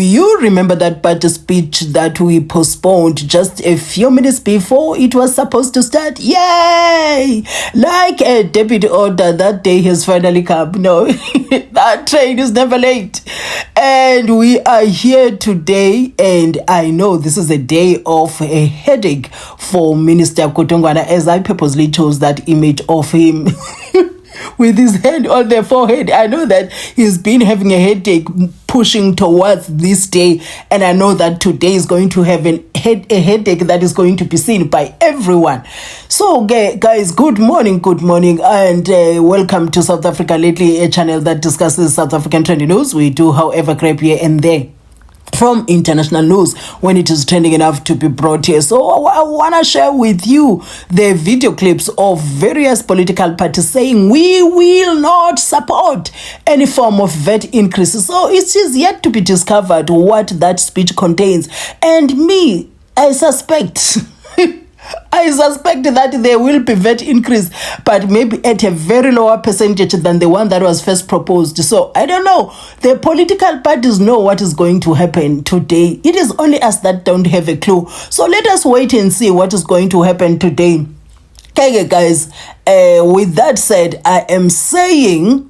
you remember that budget speech that we postponed just a few minutes before it was supposed to start? Yay! Like a deputy order, that day has finally come. No, that train is never late. And we are here today, and I know this is a day of a headache for Minister GODONGWANA, as I purposely chose that image of him with his hand on the forehead. I know that he's been having a headache pushing towards this day, and I know that today is going to have a headache that is going to be seen by everyone. So guys, good morning, and welcome to South Africa Lately, a channel that discusses South African trendy news. We do, however, grab here and there from international news when it is trending enough to be brought here. So I want to share with you the video clips of various political parties saying we will not support any form of VAT increases. So it is yet to be discovered what that speech contains. And me, I suspect that there will be VAT increase, but maybe at a very lower percentage than the one that was first proposed. So I don't know. The political parties know what is going to happen today. It is only us that don't have a clue. So let us wait and see what is going to happen today. Okay, guys, with that said, I am saying,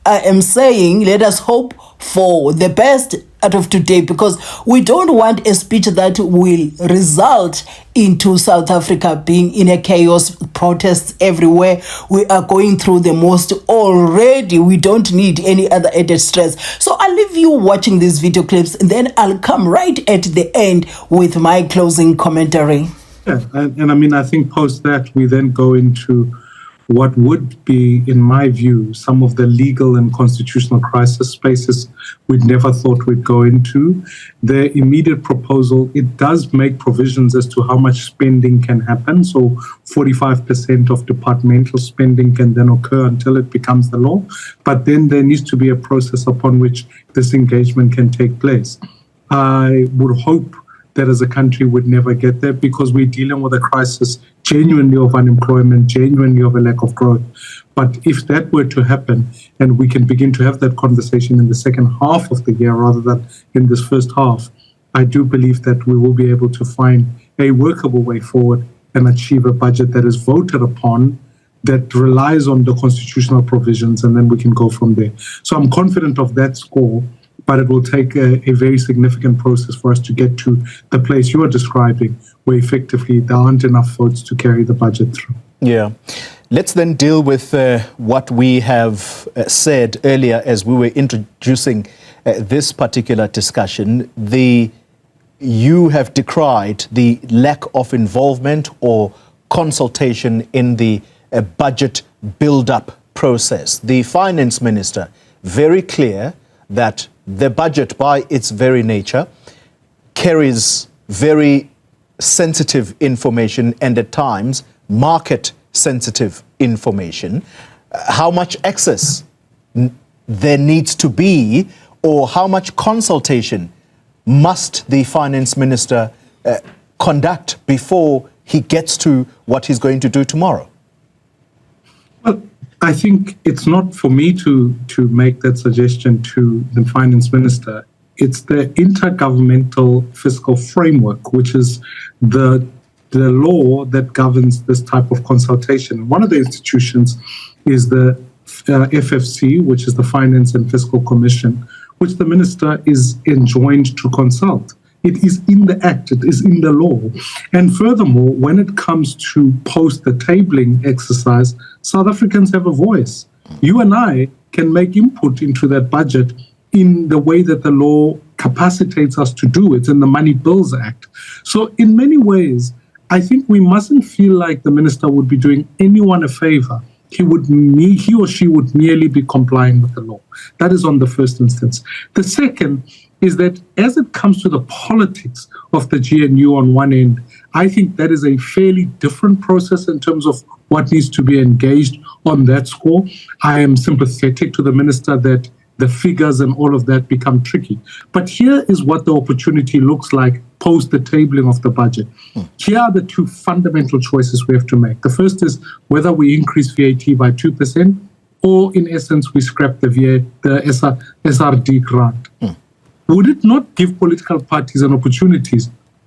let us hope for the best out of today, because we don't want a speech that will result into South Africa being in a chaos, protests everywhere. We are going through the most already. We don't need any other added stress. So I'll leave you watching these video clips, and then I'll come right at the end with my closing commentary. Yeah, and I mean, I think post that we then go into what would be, in my view, some of the legal and constitutional crisis spaces we'd never thought we'd go into. The immediate proposal, it does make provisions as to how much spending can happen. So 45% of departmental spending can then occur until it becomes the law. But then there needs to be a process upon which this engagement can take place. I would hope that as a country would never get there, because we're dealing with a crisis genuinely of unemployment, genuinely of a lack of growth. But if that were to happen, and we can begin to have that conversation in the second half of the year rather than in this first half, I do believe that we will be able to find a workable way forward and achieve a budget that is voted upon, that relies on the constitutional provisions, and then we can go from there. So I'm confident of that score, but it will take a very significant process for us to get to the place you are describing, where effectively there aren't enough votes to carry the budget through. Yeah. Let's then deal with what we have said earlier as we were introducing this particular discussion. You have decried the lack of involvement or consultation in the budget build-up process. The finance minister, very clear that the budget, by its very nature, carries very sensitive information and at times market-sensitive information. How much access there needs to be, or how much consultation must the finance minister conduct before he gets to what he's going to do tomorrow? Well, I think it's not for me to make that suggestion to the finance minister. It's the intergovernmental fiscal framework, which is the law that governs this type of consultation. One of the institutions is the FFC, which is the Finance and Fiscal Commission, which the minister is enjoined to consult. It is in the act, it is in the law. And furthermore, when it comes to post the tabling exercise, South Africans have a voice. You and I can make input into that budget in the way that the law capacitates us to do. It's in the Money Bills Act. So in many ways, I think we mustn't feel like the minister would be doing anyone a favor. He or she would merely be complying with the law. That is on the first instance. The second is that as it comes to the politics of the GNU on one end, I think that is a fairly different process in terms of what needs to be engaged on that score. I am sympathetic to the minister that the figures and all of that become tricky. But here is what the opportunity looks like post the tabling of the budget. Here are the two fundamental choices we have to make. The first is whether we increase VAT by 2%, or in essence, we scrap the SRD grant. would it not give political parties an opportunity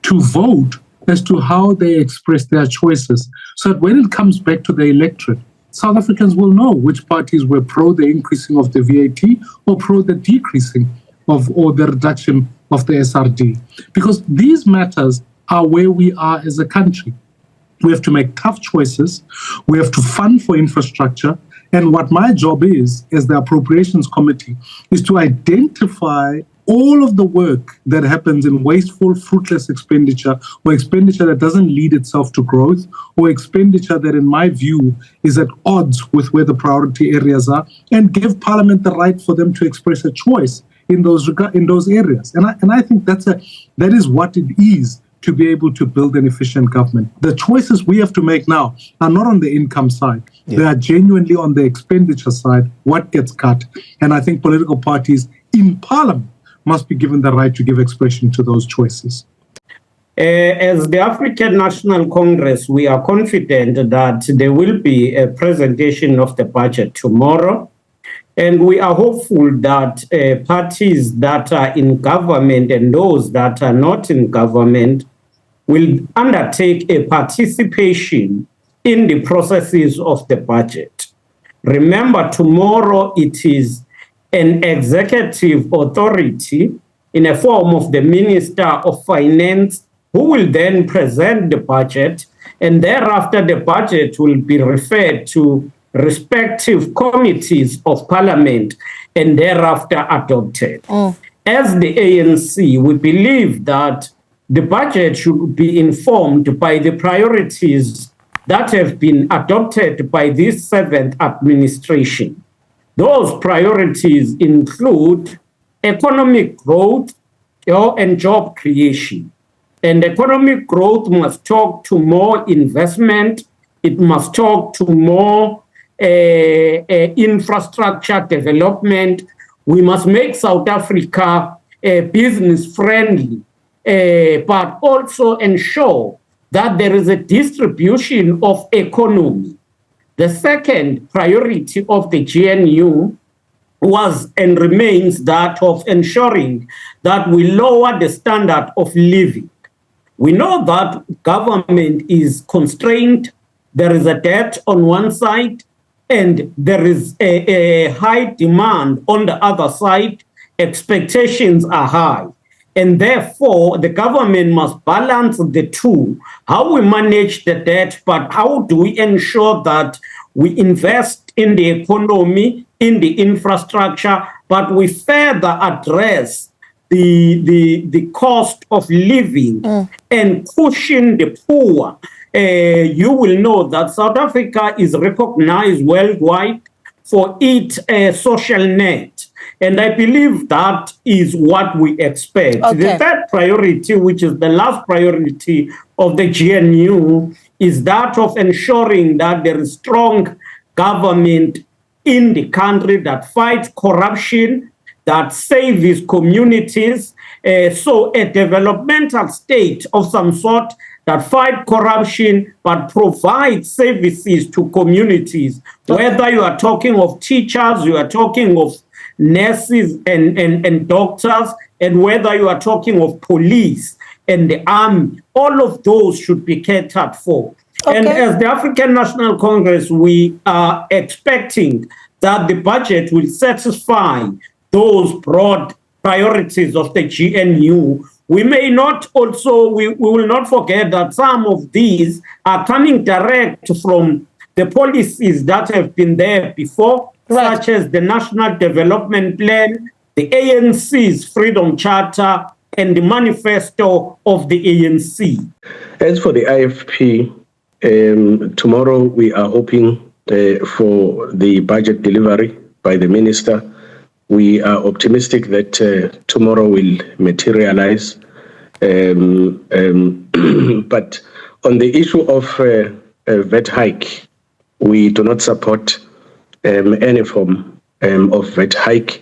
to vote as to how they express their choices, so that when it comes back to the electorate, South Africans will know which parties were pro the increasing of the VAT or pro the decreasing of or the reduction of the SRD? Because these matters are where we are as a country. We have to make tough choices. We have to fund for infrastructure. And what my job is, as the Appropriations Committee, is to identify all of the work that happens in wasteful, fruitless expenditure, or expenditure that doesn't lead itself to growth, or expenditure that, in my view, is at odds with where the priority areas are, and give Parliament the right for them to express a choice in those areas. And I think that is what it is to be able to build an efficient government. The choices we have to make now are not on the income side. Yeah. They are genuinely on the expenditure side, what gets cut. And I think political parties in Parliament must be given the right to give expression to those choices. As the African National Congress, we are confident that there will be a presentation of the budget tomorrow. And we are hopeful that parties that are in government and those that are not in government will undertake a participation in the processes of the budget. Remember, tomorrow it is an executive authority in a form of the Minister of Finance who will then present the budget, and thereafter the budget will be referred to respective committees of Parliament and thereafter adopted. As the ANC, we believe that the budget should be informed by the priorities that have been adopted by this seventh administration. Those priorities include economic growth and job creation. And economic growth must talk to more investment. It must talk to more infrastructure development. We must make South Africa business friendly, but also ensure that there is a distribution of economy. The second priority of the GNU was and remains that of ensuring that we lower the standard of living. We know that government is constrained. There is a debt on one side, and there is a high demand on the other side. Expectations are high. And therefore, the government must balance the two. How we manage the debt, but how do we ensure that we invest in the economy, in the infrastructure, but we further address the cost of living and cushion the poor. You will know that South Africa is recognized worldwide for its social net. And I believe that is what we expect. Okay. The third priority, which is the last priority of the GNU, is that of ensuring that there is strong government in the country that fights corruption, that saves communities. So a developmental state of some sort that fight corruption but provide services to communities. Whether you are talking of teachers, you are talking of nurses and doctors, and whether you are talking of police and the army, all of those should be catered for. Okay. And as the African National Congress, we are expecting that the budget will satisfy those broad priorities of the GNU. We may not also, we will not forget that some of these are coming direct from the policies that have been there before, right, such as the National Development Plan, the ANC's Freedom Charter, and the manifesto of the ANC. As for the IFP, tomorrow we are hoping for the budget delivery by the minister. We are optimistic that tomorrow will materialize. But on the issue of VAT hike, we do not support any form of VAT hike.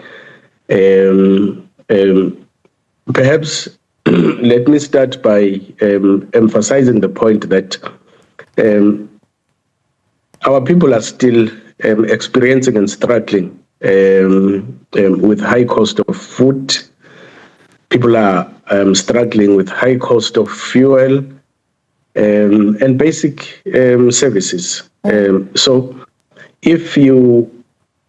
Perhaps let me start by emphasizing the point that our people are still experiencing and struggling with high cost of food, people are struggling with high cost of fuel and basic services. So if you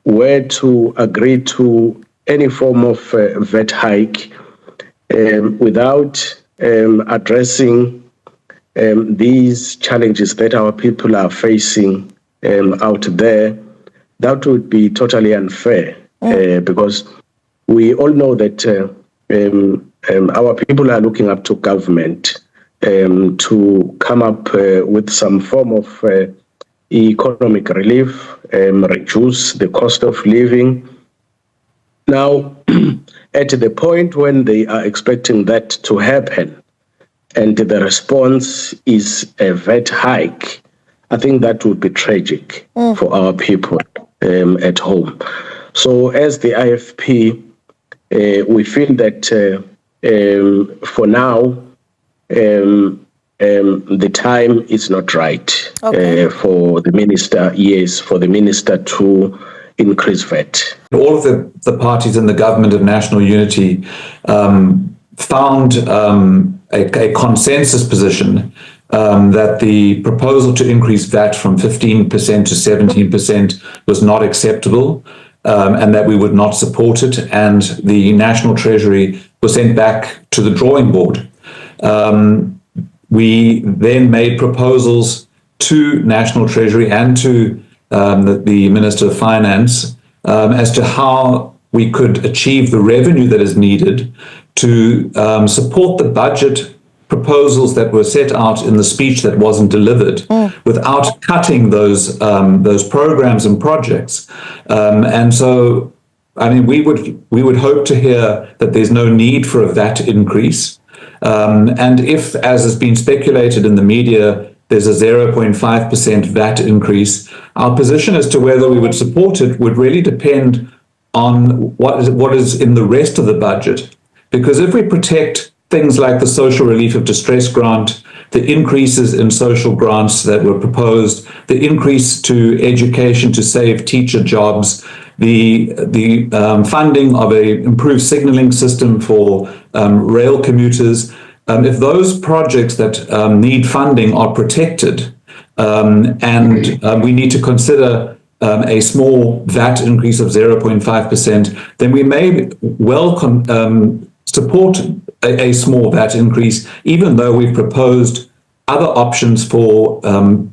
were to agree to any form of VAT hike without addressing these challenges that our people are facing out there, that would be totally unfair because we all know that our people are looking up to government to come up with some form of economic relief, reduce the cost of living. Now, at the point when they are expecting that to happen, and the response is a VAT hike, I think that would be tragic for our people at home. So as the IFP, we feel that for now, the time is not right for the minister to increase VAT. All of the parties in the government of national unity found a consensus position that the proposal to increase VAT from 15% to 17% was not acceptable and that we would not support it, and the National Treasury was sent back to the drawing board. We then made proposals to National Treasury and to the Minister of Finance as to how we could achieve the revenue that is needed to support the budget proposals that were set out in the speech that wasn't delivered without cutting those programs and projects. And so, I mean, we would hope to hear that there's no need for a VAT increase. And if, as has been speculated in the media, there's a 0.5% VAT increase, our position as to whether we would support it would really depend on what is in the rest of the budget. Because if we protect things like the social relief of distress grant, the increases in social grants that were proposed, the increase to education to save teacher jobs, the funding of an improved signalling system for rail commuters, if those projects that need funding are protected, and we need to consider a small VAT increase of 0.5%, then we may well support a small VAT increase, even though we've proposed other options for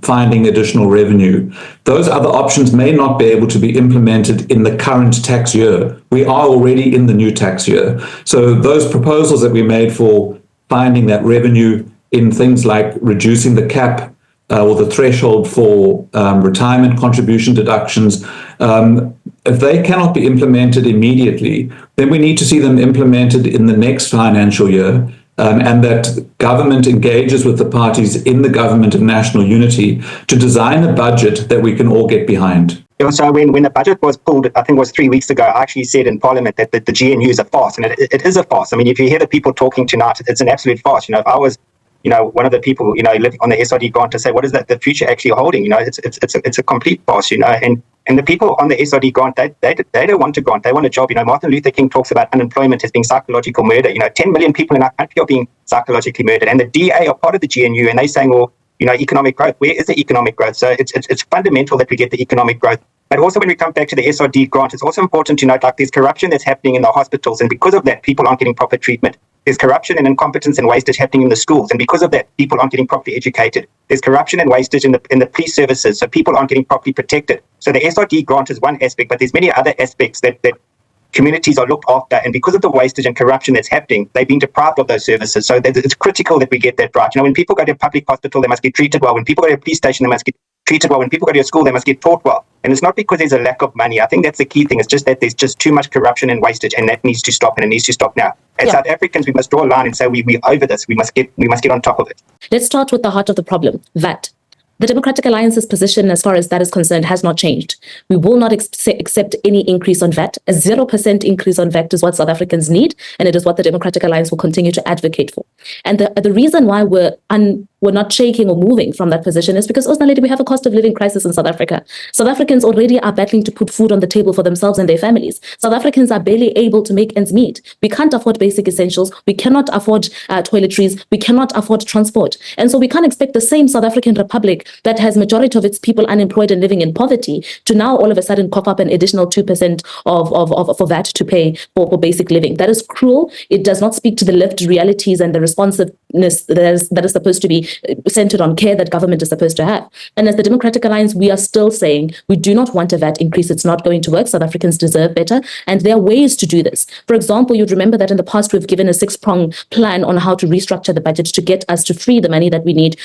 finding additional revenue. Those other options may not be able to be implemented in the current tax year. We are already in the new tax year. So those proposals that we made for finding that revenue in things like reducing the cap or the threshold for retirement contribution deductions, if they cannot be implemented immediately, then we need to see them implemented in the next financial year, and that government engages with the parties in the government of national unity to design a budget that we can all get behind. So when the budget was pulled, I think it was 3 weeks ago, I actually said in Parliament that the GNU is a farce, and it is a farce. I mean, if you hear the people talking tonight, it's an absolute farce. You know, if I was, you know, one of the people, you know, living on the SRD grant to say, what is that the future actually holding? You know, it's a complete farce, you know, and the people on the SRD grant, they don't want a grant, they want a job. You know, Martin Luther King talks about unemployment as being psychological murder. You know, 10 million people in our country are being psychologically murdered, and the DA are part of the GNU, and they're saying, well, you know, economic growth, where is the economic growth? So it's fundamental that we get the economic growth. But also when we come back to the SRD grant, it's also important to note, like, there's corruption that's happening in the hospitals, and because of that, people aren't getting proper treatment. There's corruption and incompetence and wastage happening in the schools, and because of that, people aren't getting properly educated. There's corruption and wastage in the police services, so people aren't getting properly protected. So the SRD grant is one aspect, but there's many other aspects that communities are looked after, and because of the wastage and corruption that's happening, they've been deprived of those services. So it's critical that we get that right. You know, when people go to a public hospital, they must get treated well. When people go to a police station, they must get treated well. When people go to a school, they must get taught well. And it's not because there's a lack of money. I think that's the key thing. It's just that there's just too much corruption and wastage, and that needs to stop, and it needs to stop now. As South Africans, we must draw a line and say we're over this. We must get on top of it. Let's start with the heart of the problem, VAT. The Democratic Alliance's position as far as that is concerned has not changed. We will not accept any increase on VAT. A 0% increase on VAT is what South Africans need, and it is what the Democratic Alliance will continue to advocate for. And the reason why we're we're not shaking or moving from that position is because, Osnaledi, we have a cost of living crisis in South Africa. South Africans already are battling to put food on the table for themselves and their families. South Africans are barely able to make ends meet. We can't afford basic essentials. We cannot afford toiletries. We cannot afford transport. And so we can't expect the same South African Republic that has majority of its people unemployed and living in poverty to now all of a sudden cough up an additional 2% for VAT to pay for basic living. That is cruel. It does not speak to the lived realities and the responsiveness that is supposed to be centered on care that government is supposed to have. And as the Democratic Alliance, we are still saying we do not want a VAT increase. It's not going to work. South Africans deserve better. And there are ways to do this. For example, you'd remember that in the past, we've given a 6-prong plan on how to restructure the budget to get us to free the money that we need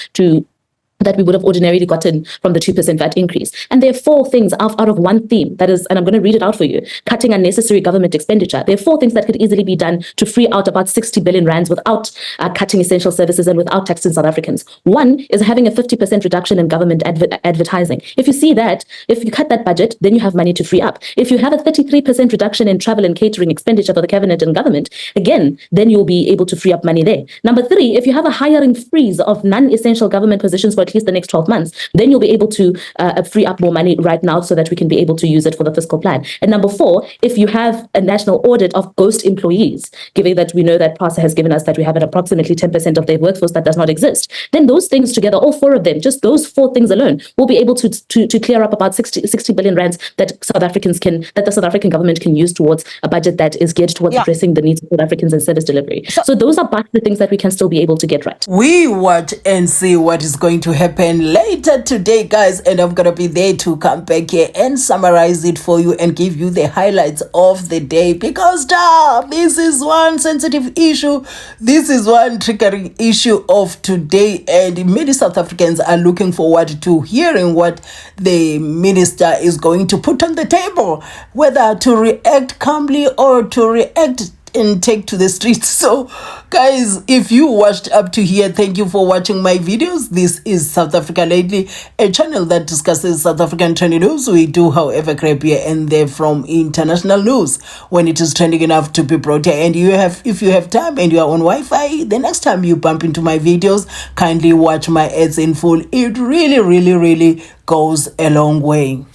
that we would have ordinarily gotten from the 2% VAT increase. And there are 4 things out of one theme that is, and I'm going to read it out for you, cutting unnecessary government expenditure. There are 4 things that could easily be done to free out about 60 billion rands without cutting essential services and without taxing South Africans. One is having a 50% reduction in government advertising. If you see that, if you cut that budget, then you have money to free up. If you have a 33% reduction in travel and catering expenditure for the cabinet and government, again, then you'll be able to free up money there. Number 3, if you have a hiring freeze of non-essential government positions for at least the next 12 months, then you'll be able to free up more money right now so that we can be able to use it for the fiscal plan. And number 4, if you have a national audit of ghost employees, given that we know that PASA has given us that we have at approximately 10% of their workforce that does not exist, then those things together, all 4 of them, just those 4 things alone, will be able to clear up about 60 billion rands that the South African government can use towards a budget that is geared towards addressing the needs of South Africans and service delivery. So those are part of the things that we can still be able to get right. We watch and see what is going to happen later today, guys, and I'm gonna be there to come back here and summarize it for you and give you the highlights of the day, because this is one sensitive issue, this is one triggering issue of today, and many South Africans are looking forward to hearing what the minister is going to put on the table, whether to react calmly or to react and take to the streets. So guys, if you watched up to here, thank you for watching my videos. This is South Africa Lately, a channel that discusses South African trending news. We do, however, grab here and there from international news when it is trending enough to be brought here. And if you have time and you are on Wi-Fi, the next time you bump into my videos, kindly watch my ads in full. It really goes a long way.